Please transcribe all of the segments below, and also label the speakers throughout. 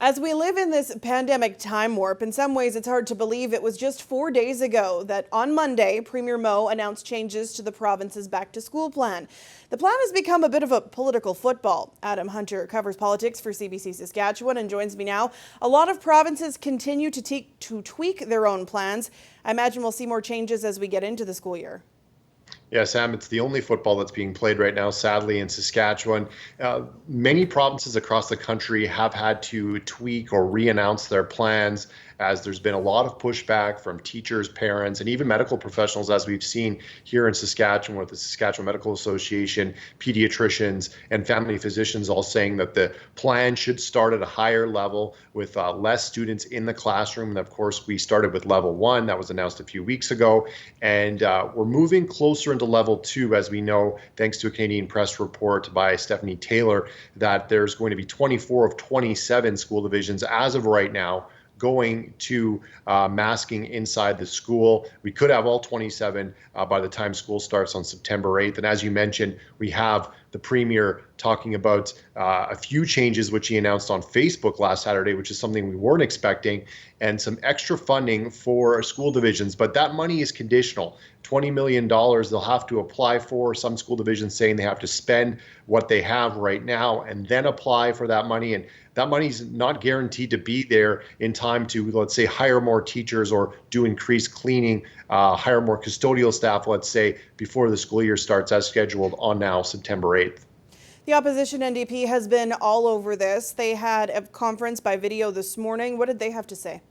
Speaker 1: As we live in this pandemic time warp, in some ways it's hard to believe it was just 4 days ago that on Monday, Premier Moe announced changes to the province's back-to-school plan. The plan has become a bit of a political football. Adam Hunter covers politics for CBC Saskatchewan and joins me now. A lot of provinces continue to tweak their own plans. I imagine we'll see more changes as we get into the school year.
Speaker 2: Yeah, Sam, it's the only football that's being played right now, sadly, in Saskatchewan. Many provinces across the country have had to tweak or re-announce their plans as there's been a lot of pushback from teachers, parents, and even medical professionals, as we've seen here in Saskatchewan with the Saskatchewan Medical Association, pediatricians, and family physicians all saying that the plan should start at a higher level with less students in the classroom. And of course, we started with level 1. That was announced a few weeks ago. And we're moving closer into level 2, as we know, thanks to a Canadian Press report by Stephanie Taylor, that there's going to be 24 of 27 school divisions as of right now going to masking inside the school. We could have all 27 by the time school starts on September 8th. And as you mentioned, we have the Premier talking about a few changes which he announced on Facebook last Saturday, which is something we weren't expecting, and some extra funding for school divisions. But that money is conditional. $20 million they'll have to apply for. Some school divisions saying they have to spend what they have right now and then apply for that money. And that money's not guaranteed to be there in time to, let's say, hire more teachers or do increased cleaning, hire more custodial staff, let's say, before the school year starts as scheduled on now September 8th.
Speaker 1: The opposition NDP has been all over this. They had a conference by video this morning. What did they have to say?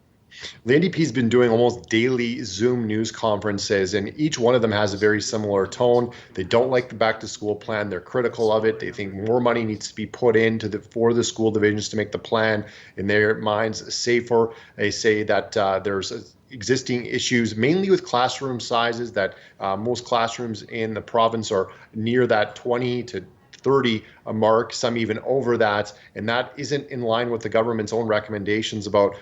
Speaker 2: The NDP's been doing almost daily Zoom news conferences, and each one of them has a very similar tone. They don't like the back-to-school plan. They're critical of it. They think more money needs to be put into for the school divisions to make the plan, in their minds, safer. They say that there's existing issues, mainly with classroom sizes, that most classrooms in the province are near that 20 to 30 a mark, some even over that, and that isn't in line with the government's own recommendations about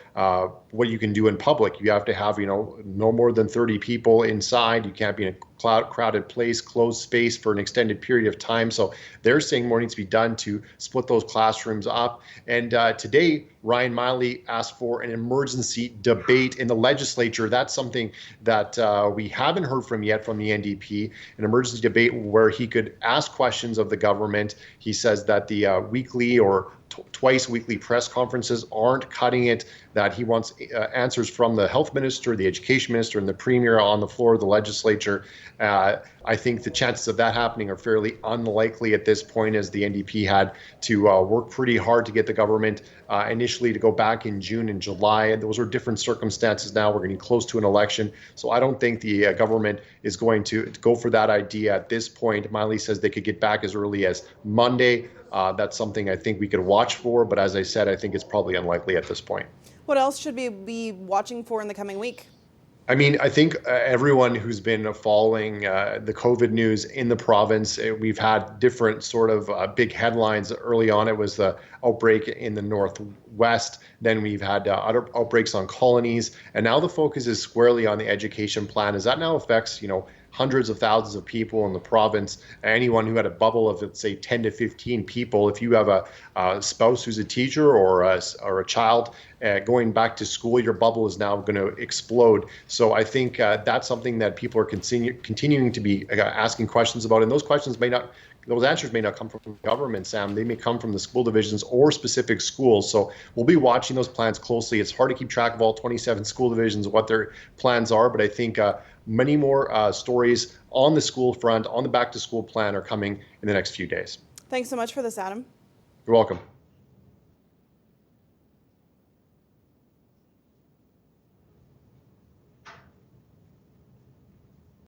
Speaker 2: what you can do in public. You have to have, no more than 30 people inside. You can't be in a crowded place, closed space for an extended period of time. So they're saying more needs to be done to split those classrooms up. And today, Ryan Miley asked for an emergency debate in the legislature. That's something that we haven't heard from yet from the NDP, an emergency debate where he could ask questions of the government. He says that the weekly or twice weekly press conferences aren't cutting it, that he wants answers from the health minister, the education minister, and the premier on the floor of the legislature. I think the chances of that happening are fairly unlikely at this point, as the NDP had to work pretty hard to get the government initially to go back in June and July. And those are different circumstances now. We're getting close to an election. So I don't think the government is going to go for that idea at this point. Miley says they could get back as early as Monday. That's something I think we could watch for. But as I said, I think it's probably unlikely at this point.
Speaker 1: What else should we be watching for in the coming week?
Speaker 2: I mean, I think everyone who's been following the COVID news in the province, we've had different sort of big headlines. Early on, it was the outbreak in the Northwest. Then we've had other outbreaks on colonies. And now the focus is squarely on the education plan, as that now affects, hundreds of thousands of people in the province. Anyone who had a bubble of, let's say, 10 to 15 people, if you have a spouse who's a teacher or a child going back to school, your bubble is now going to explode. So I think that's something that people are continuing to be asking questions about. And those answers may not come from government, Sam. They may come from the school divisions or specific schools. So we'll be watching those plans closely. It's hard to keep track of all 27 school divisions, what their plans are, but I think many more stories on the school front, on the back to school plan, are coming in the next few days.
Speaker 1: Thanks so much for this, Adam.
Speaker 2: You're welcome.